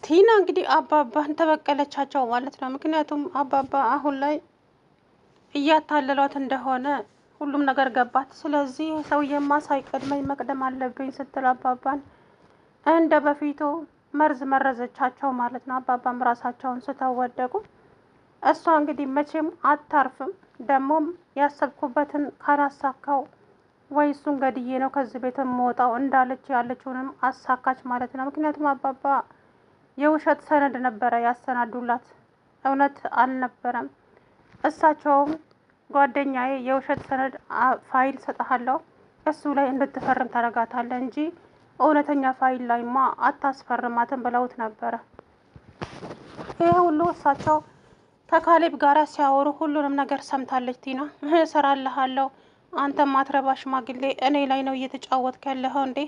ቲና እንግዲህ አባባን ተበቀለቻቸው ማለት ነው። ምክንያቱም አባባ አሁን ላይ እያታለሏት እንደሆነ ሁሉም ነገር ገባት። ስለዚህ ሰውዬማ ሳይቀድመኝ መቅደም አለብኝ ስትል አባባን እንደ በፊቱ መርዝ መረዘቻቸው ማለት ነው። አባባም ራሳቸውን ስተው ወደቁ። እሷ እንግዲህ መቼም አታርፍም። ደግሞም ያሰብኩበትን ካላሳካው ወይ እሱን ገድዬ ነው ከዚህ ቤት የምወጣው እንዳለች ያለችውንም አሳካች ማለት ነው። ምክንያቱም አባባ የውሸት ሰነድ ነበረ ያሰናዱላት፣ እውነት አልነበረም። እሳቸውም ጓደኛዬ የውሸት ሰነድ ፋይል ሰጠሃለሁ እሱ ላይ እንድትፈርም ታደርጋታለህ እንጂ እውነተኛ ፋይል ላይማ አታስፈርማትም ብለውት ነበረ። ይህ ሁሉ እሳቸው ከካሌብ ጋር ሲያወሩ ሁሉንም ነገር ሰምታለች ቲና። እሰራልሃለሁ፣ አንተ ማትረባ ሽማግሌ እኔ ላይ ነው እየተጫወትክ ያለኸው እንዴ?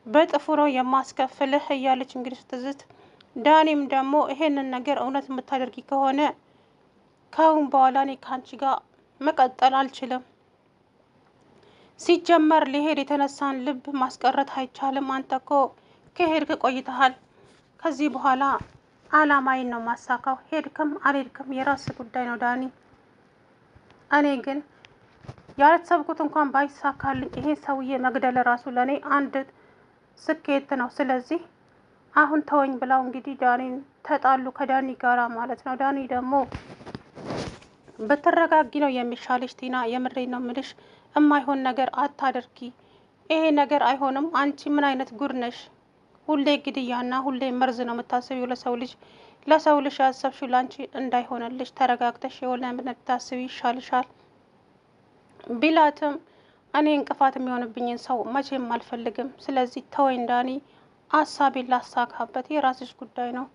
በጥፉ ነው የማስከፍልህ እያለች እንግዲህ ስትዝት፣ ዳኒም ደግሞ ይሄንን ነገር እውነት የምታደርጊ ከሆነ ከአሁን በኋላ እኔ ከአንቺ ጋር መቀጠል አልችልም። ሲጀመር ሊሄድ የተነሳን ልብ ማስቀረት አይቻልም። አንተ እኮ ከሄድክ ቆይተሃል። ከዚህ በኋላ አላማዬን ነው ማሳካው። ሄድክም አልሄድክም የራስ ጉዳይ ነው ዳኒ። እኔ ግን ያልተሰብኩት እንኳን ባይሳካልኝ ይሄ ሰውዬ መግደል ራሱ ለእኔ አንድ ስኬት ነው። ስለዚህ አሁን ተወኝ ብላው እንግዲህ ዳኒን ተጣሉ ከዳኒ ጋራ ማለት ነው። ዳኒ ደግሞ ብትረጋጊ ነው የሚሻልሽ ቲና፣ የምሬን ነው ምልሽ፣ እማይሆን ነገር አታደርጊ። ይሄ ነገር አይሆንም። አንቺ ምን አይነት ጉድ ነሽ? ሁሌ ግድያና ሁሌ መርዝ ነው የምታስቢው ለሰው ልጅ። ለሰው ልጅ ያሰብሽው ላንቺ እንዳይሆንልሽ ተረጋግተሽ የሆነ ብታስቢ ይሻልሻል ቢላትም እኔ እንቅፋት የሚሆንብኝን ሰው መቼም አልፈልግም። ስለዚህ ተወኝ ዳኒ፣ አሳቤን ላሳካበት፣ የራስሽ ጉዳይ ነው፣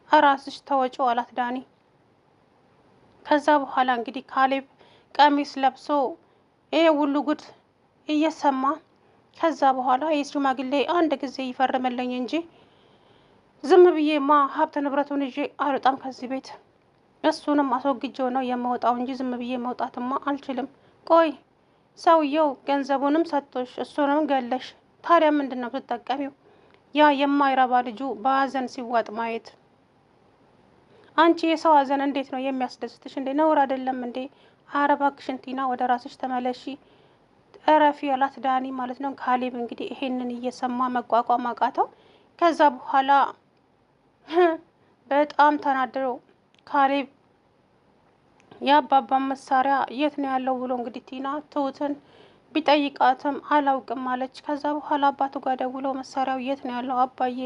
እራስሽ ተወጪው አላት ዳኒ። ከዛ በኋላ እንግዲህ ካሌብ ቀሚስ ለብሶ ይሄ ሁሉ ጉድ እየሰማ ከዛ በኋላ የሽማግሌ አንድ ጊዜ ይፈርምልኝ እንጂ ዝም ብዬማ ሀብት ንብረቱን ይዤ አልወጣም ከዚህ ቤት። እሱንም አስወግጄው ነው የምወጣው እንጂ ዝም ብዬ መውጣትማ አልችልም። ቆይ ሰውየው ገንዘቡንም ሰጥቶሽ እሱንም ገለሽ፣ ታዲያ ምንድን ነው ትጠቀሚው? ያ የማይረባ ልጁ በሀዘን ሲዋጥ ማየት። አንቺ የሰው ሀዘን እንዴት ነው የሚያስደስትሽ እንዴ? ነውር አይደለም እንዴ? ኧረ እባክሽን ቲና ወደ ራስሽ ተመለሺ፣ እረፊ ያላት ዳኒ ማለት ነው። ካሌብ እንግዲህ ይሄንን እየሰማ መቋቋም አቃተው። ከዛ በኋላ በጣም ተናድሮ ካሌብ የአባባን መሳሪያ የት ነው ያለው ብሎ እንግዲህ ቲና ትሁትን ቢጠይቃትም አላውቅም አለች። ከዛ በኋላ አባቱ ጋር ደውሎ መሳሪያው የት ነው ያለው? አባዬ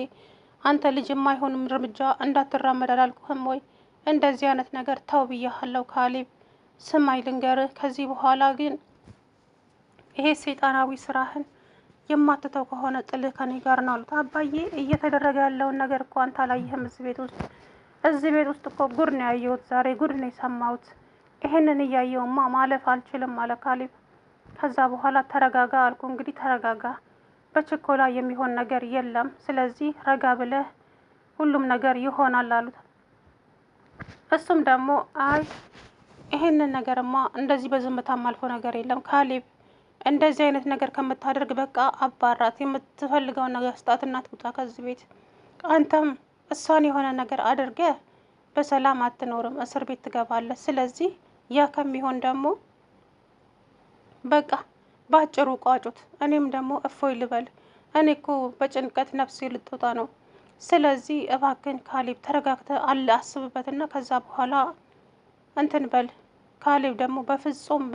አንተ ልጅ የማይሆንም እርምጃ እንዳትራመድ አላልኩህም ወይ? እንደዚህ አይነት ነገር ተው ብያለሁ ካሌብ። ስማኝ ልንገርህ፣ ከዚህ በኋላ ግን ይሄ ሰይጣናዊ ስራህን የማትተው ከሆነ ጥልህ ከኔ ጋር ነው አሉት። አባዬ እየተደረገ ያለውን ነገር እኮ አንተ አላየህም? እዚህ ቤት ውስጥ እኮ ጉድ ነው ያየሁት ዛሬ፣ ጉድ ነው የሰማሁት። ይሄንን እያየውማ ማለፍ አልችልም አለ ካሌብ። ከዛ በኋላ ተረጋጋ አልኩ። እንግዲህ ተረጋጋ፣ በችኮላ የሚሆን ነገር የለም። ስለዚህ ረጋ ብለህ ሁሉም ነገር ይሆናል አሉት። እሱም ደግሞ አይ ይሄንን ነገርማ እንደዚህ በዝምታ ማልፎ ነገር የለም ካሌብ፣ እንደዚህ አይነት ነገር ከምታደርግ በቃ አባራት፣ የምትፈልገውን ነገር ስጣትና ትውጣ ከዚህ ቤት። አንተም እሷን የሆነ ነገር አድርገህ በሰላም አትኖርም፣ እስር ቤት ትገባለህ። ስለዚህ ያ ከሚሆን ደግሞ በቃ በአጭሩ ቋጩት፣ እኔም ደግሞ እፎይ ልበል። እኔ እኮ በጭንቀት ነፍሴ ልትወጣ ነው። ስለዚህ እባክን ካሌብ ተረጋግተህ አስብበትና ከዛ በኋላ እንትን በል። ካሌብ ደግሞ በፍጹም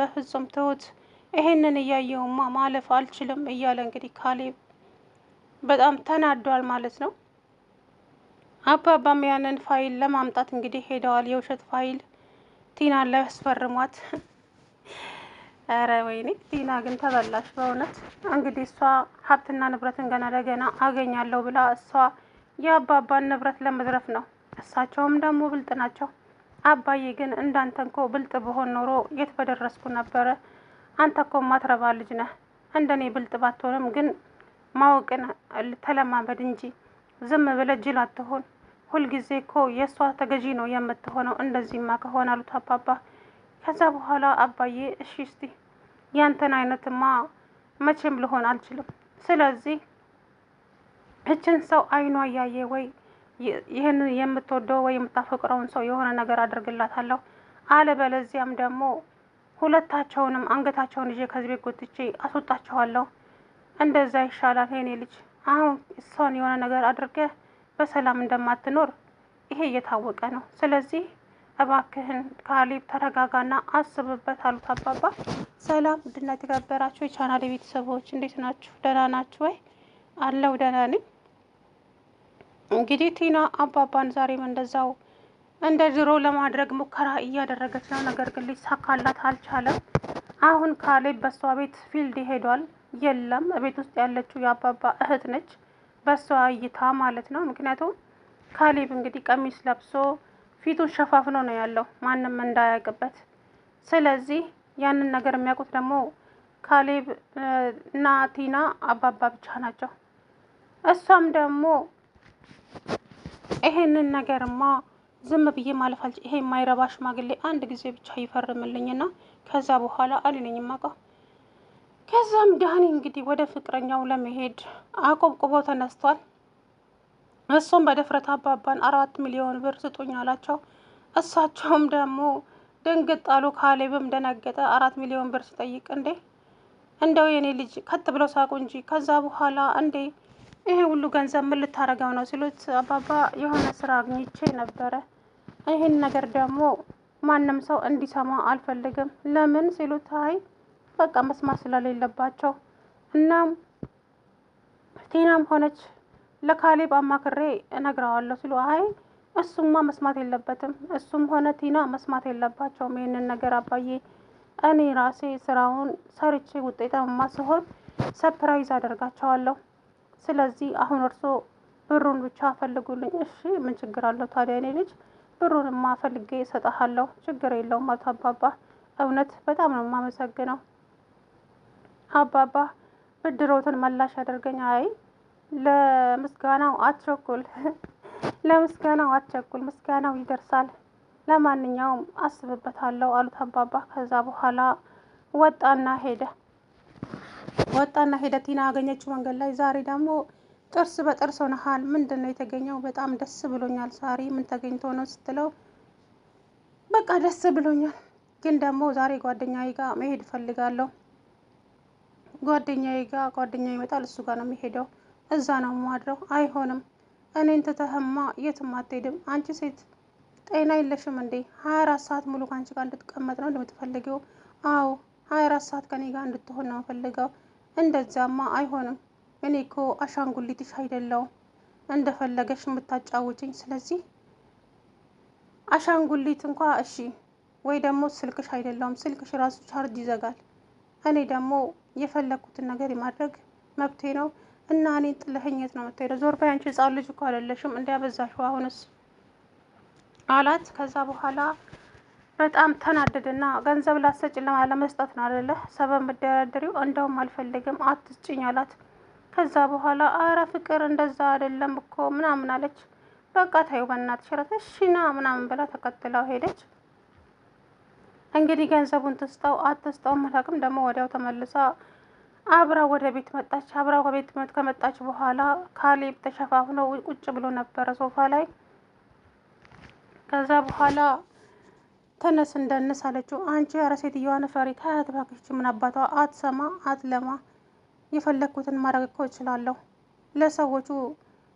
ትሁት ይሄንን እያየውማ ማለፍ አልችልም እያለ እንግዲህ ካሌብ በጣም ተናዷል ማለት ነው። አባባም ያንን ፋይል ለማምጣት እንግዲህ ሄደዋል። የውሸት ፋይል ቲናን ላያስፈርሟት። ኧረ ወይኔ ቲና ግን ተበላሽ በእውነት። እንግዲህ እሷ ሀብትና ንብረትን ገና ለገና አገኛለሁ ብላ እሷ የአባባን ንብረት ለመዝረፍ ነው። እሳቸውም ደግሞ ብልጥ ናቸው። አባዬ ግን እንዳንተ እኮ ብልጥ በሆን ኖሮ የት በደረስኩ ነበረ። አንተ እኮ ማትረባ ልጅ ነህ። እንደኔ ብልጥ ባትሆንም ግን ማወቅን ተለማመድ እንጂ ዝም ብለህ ጅል አትሆን። ሁልጊዜ እኮ የእሷ ተገዢ ነው የምትሆነው። እንደዚህማ ከሆነ አሉት አባባ። ከዛ በኋላ አባዬ እሺ እስቲ ያንተን አይነትማ መቼም ልሆን አልችልም። ስለዚህ እችን ሰው አይኗ እያየ ወይ ይህን የምትወደው ወይ የምታፈቅረውን ሰው የሆነ ነገር አድርግላታለሁ፣ አለበለዚያም ደግሞ ሁለታቸውንም አንገታቸውን ይዤ ከዚህ ቤት ጎትቼ አስወጣቸዋለሁ። እንደዛ ይሻላል የኔ ልጅ። አሁን እሷን የሆነ ነገር አድርገህ በሰላም እንደማትኖር ይሄ እየታወቀ ነው። ስለዚህ እባክህን ካሌብ ተረጋጋና አስብበት አሉት አባባ። ሰላም ውድና የተከበራችሁ የቻናሌ ቤተሰቦች እንዴት ናችሁ? ደህና ናችሁ ወይ? አለው ደህና ነኝ። እንግዲህ ቲና አባባን ዛሬም እንደዛው እንደ ድሮ ለማድረግ ሙከራ እያደረገች ነው። ነገር ግን ሊሳካላት አልቻለም። አሁን ካሌብ በሷ ቤት ፊልድ ሄዷል። የለም ቤት ውስጥ ያለችው የአባባ እህት ነች፣ በሷ እይታ ማለት ነው። ምክንያቱም ካሌብ እንግዲህ ቀሚስ ለብሶ ፊቱን ሸፋፍኖ ነው ያለው ማንም እንዳያውቅበት። ስለዚህ ያንን ነገር የሚያውቁት ደግሞ ካሌብ እና ቲና አባባ ብቻ ናቸው። እሷም ደግሞ ይሄንን ነገርማ ዝም ብዬ ማለፍ ይሄ የማይረባ ሽማግሌ አንድ ጊዜ ብቻ ይፈርምልኝና ከዛ በኋላ አልነኝም አውቀው። ከዛም ዳኒ እንግዲህ ወደ ፍቅረኛው ለመሄድ አቆብቁቦ ተነስቷል። እሱም በድፍረት አባባን 4 ሚሊዮን ብር ስጡኝ አላቸው። እሳቸውም ደግሞ ድንግጥ አሉ። ካሌብም ደነገጠ። 4 ሚሊዮን ብር ሲጠይቅ እንዴ እንደው የኔ ልጅ ከት ብለው ሳቁ እንጂ ከዛ በኋላ እንዴ ይሄ ሁሉ ገንዘብ ምን ልታረገው ነው ሲሉት አባባ የሆነ ስራ አግኝቼ ነበረ፣ ይህን ነገር ደግሞ ማንም ሰው እንዲሰማ አልፈልግም። ለምን ሲሉት አይ በቃ መስማት ስለሌለባቸው እናም ቲናም ሆነች ለካሌብ አማክሬ እነግረዋለሁ ሲሉ አይ እሱማ መስማት የለበትም፣ እሱም ሆነ ቲና መስማት የለባቸውም ይህንን ነገር አባዬ፣ እኔ ራሴ ስራውን ሰርቼ ውጤታማ ስሆን ሰፕራይዝ አደርጋቸዋለሁ። ስለዚህ አሁን እርሶ ብሩን ብቻ ፈልጉልኝ። እሺ ምን ችግር አለው ታዲያ እኔ ልጅ ብሩንማ ፈልጌ እሰጥሃለሁ፣ ችግር የለውም አቶ አባባ። እውነት በጣም ነው የማመሰግነው አባባ፣ ብድሮትን መላሽ ያደርገኝ። አይ ለምስጋናው አትቸኩል፣ ለምስጋናው አትቸኩል፣ ምስጋናው ይደርሳል። ለማንኛውም አስብበታለሁ አሉት አባባ። ከዛ በኋላ ወጣና ሄደ። ቲና አገኘችው መንገድ ላይ። ዛሬ ደግሞ ጥርስ በጥርስ ሆነሃል፣ ምንድን ነው የተገኘው? በጣም ደስ ብሎኛል ዛሬ። ምን ተገኝቶ ነው ስትለው በቃ ደስ ብሎኛል፣ ግን ደግሞ ዛሬ ጓደኛዬ ጋር መሄድ እፈልጋለሁ። ጓደኛዬ ይመጣል፣ እሱ ጋር ነው የሚሄደው፣ እዛ ነው የማድረው። አይሆንም፣ እኔን ትተህማ የትም አትሄድም። አንቺ ሴት ጤና የለሽም እንዴ? 24 ሰዓት ሙሉ ከአንቺ ጋር እንድትቀመጥ ነው እንደምትፈልጊው? አዎ 24 ሰዓት ከኔ ጋር እንድትሆን ነው የምፈልገው። እንደዛማ አይሆንም። እኔ እኮ አሻንጉሊትሽ አይደለሁም እንደፈለገሽ የምታጫውችኝ። ስለዚህ አሻንጉሊት እንኳ እሺ፣ ወይ ደግሞ ስልክሽ አይደለሁም፣ ስልክሽ ራሱ ቻርጅ ይዘጋል። እኔ ደግሞ የፈለግኩትን ነገር የማድረግ መብቴ ነው እና እኔን ጥለኸኝ የት ነው የምትሄደው? ዞር በይ አንቺ ህጻን ልጅ እኮ አይደለሽም እንዲያበዛሽው አሁንስ አላት። ከዛ በኋላ በጣም ተናደደና ገንዘብ ላሰጭ ለመስጠት ነው አይደለ ሰበብ መደራደሪው? እንደውም አልፈልግም አትስጭኝ አላት። ከዛ በኋላ አረ ፍቅር እንደዛ አይደለም እኮ ምናምን አለች። በቃ ታዩ በእናትሽ እረተሽ ና ምናምን ብላ ተከትለው ሄደች። እንግዲህ ገንዘቡን ትስጠው አትስጠው አላውቅም። ደግሞ ወዲያው ተመልሳ አብራ ወደ ቤት መጣች። አብራ ከቤት ከመጣች በኋላ ካሌብ ተሸፋፍኖ ቁጭ ብሎ ነበረ ሶፋ ላይ። ከዛ በኋላ ተነስ እንደንስ አለችው። አንቺ ኧረ ሴትዮዋን ፈሪ ታያት እባክሽ፣ ምን አባቷ አትሰማ አትለማ። የፈለግኩትን ማድረግ እኮ እችላለሁ። ለሰዎቹ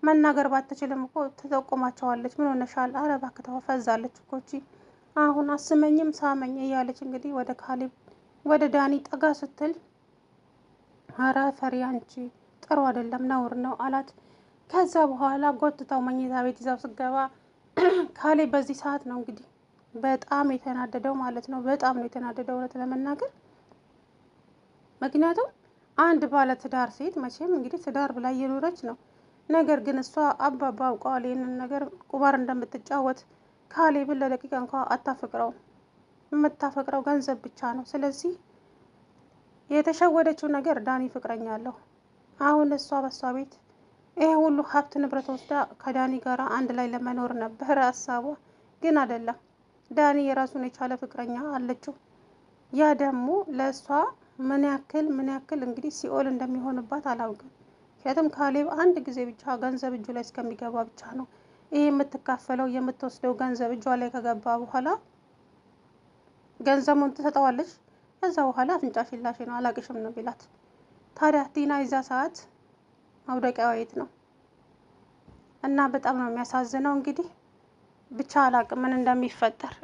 መናገር ባትችልም እኮ ትጠቁማቸዋለች። ምን ሆነሻል? ኧረ እባክህ ተው፣ ፈዛለች እኮ እቺ። አሁን አስመኝም ሳመኝ እያለች እንግዲህ ወደ ካሌብ ወደ ዳኒ ጠጋ ስትል ኧረ ፈሪ አንቺ ጥሩ አይደለም ነውር ነው አላት። ከዛ በኋላ ጎትታው መኝታ ቤት ይዛው ስገባ ካሌብ በዚህ ሰዓት ነው እንግዲህ በጣም የተናደደው ማለት ነው። በጣም ነው የተናደደው እውነት ለመናገር። ምክንያቱም አንድ ባለ ትዳር ሴት መቼም እንግዲህ ትዳር ብላ እየኖረች ነው። ነገር ግን እሷ አባባ አውቀዋል ይህንን ነገር ቁማር እንደምትጫወት። ካሌብን ለደቂቃ እንኳ አታፈቅረውም። የምታፈቅረው ገንዘብ ብቻ ነው። ስለዚህ የተሸወደችው ነገር ዳኒ ፍቅረኛ አለው። አሁን እሷ በሷ ቤት ይሄ ሁሉ ሀብት ንብረት ወስዳ ከዳኒ ጋር አንድ ላይ ለመኖር ነበረ ሀሳቧ። ግን አይደለም። ዳኒ የራሱን የቻለ ፍቅረኛ አለችው። ያ ደግሞ ለእሷ ምን ያክል እንግዲህ ሲኦል እንደሚሆንባት አላውቅም። ምክንያቱም ካሌብ አንድ ጊዜ ብቻ ገንዘብ እጁ ላይ እስከሚገባ ብቻ ነው ይሄ የምትካፈለው የምትወስደው ገንዘብ እጇ ላይ ከገባ በኋላ ገንዘቡን ትሰጠዋለች። ከዛ በኋላ አፍንጫሽ ላሽ ነው አላቅሽም ነው ቢላት። ታዲያ ቲና ይዛ ሰዓት መውደቂያዋ የት ነው? እና በጣም ነው የሚያሳዝነው። እንግዲህ ብቻ አላቅም ምን እንደሚፈጠር።